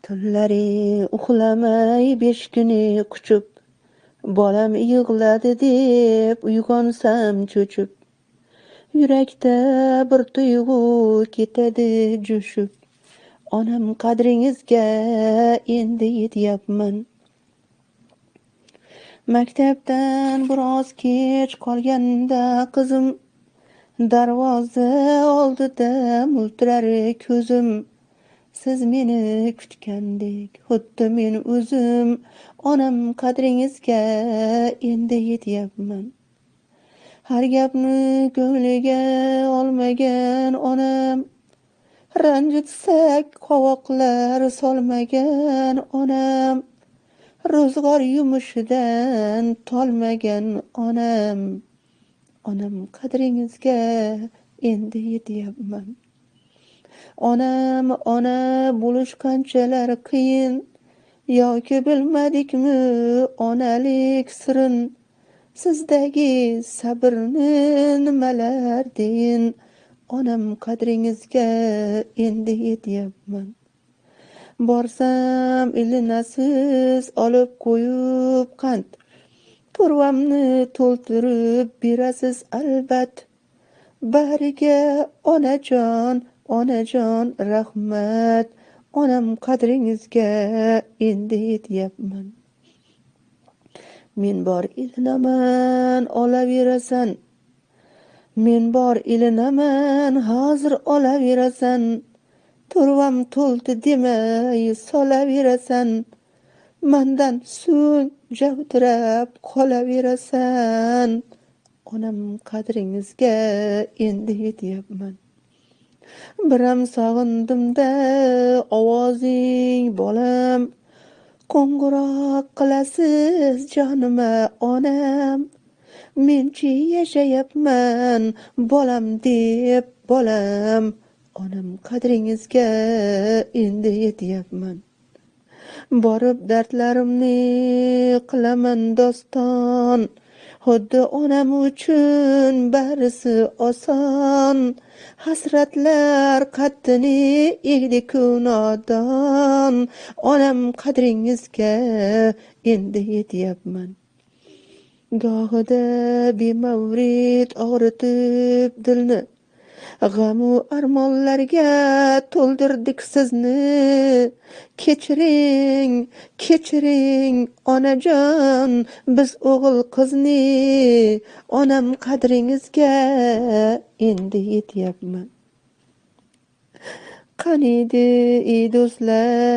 Tunlari uxlamay 5 kuni quchib, bolam yig'ladi deb uyg'onsam cho'chib, yurakda bir tuyg'u ketadi jo'shib, onam qadringizga endi yetyapman. Maktabdan biroz kech qolganda qizim, darvoza oldida multirar ko'zim. Siz meni kutgandek, xuddi men o'zim, onam qadringizga endi yetyapman. Har gapni ko'ngliga olmagan onam, ranjitsak qovoqlar solmagan onam, ro'zg'or yumushidan tolmagan onam. Onam qadringizga endi yetyapman. Onam, ona bo'lish qanchalar qiyin, yoki bilmadikmi onalik sirin. Sizdagi sabrni nimalar deyin, onam qadringizga endi yetyapman. Borsam ilinasiz olib qo'yib qand, to'rvamni to'ldirib berasiz albat. Bariga onajon, onajon rahmat, onam qadringizga endi yetyapman. Men bor ilinaman, olaverasan. Men bor ilinaman, hozir olaverasan. To'rvam to'ldi demay solaverasan. Mandan so'ng javdirab qolaverasan. Onam qadringizga endi yetyapman. Biram sog'indim-da ovozing bolam, qo'ng'iroq qilasiz jonima onam. Menchi yashayapman bolam deb bolam, onam qadringizga endi yetyapman. Borib dardlarimni qilaman doston, xuddi onam uchun barisi oson. Hasratlar qaddini egdi-ku nodon, onam qadringizga endi yetyapman. Gohida bemavrid og'ritib dilni, g'amu armonlarga to'ldirdik sizni. Kechiring, kechiring onajon, biz o'g'il qizni, onam qadringizga endi yetyapman. Qaniydi ey do'stlar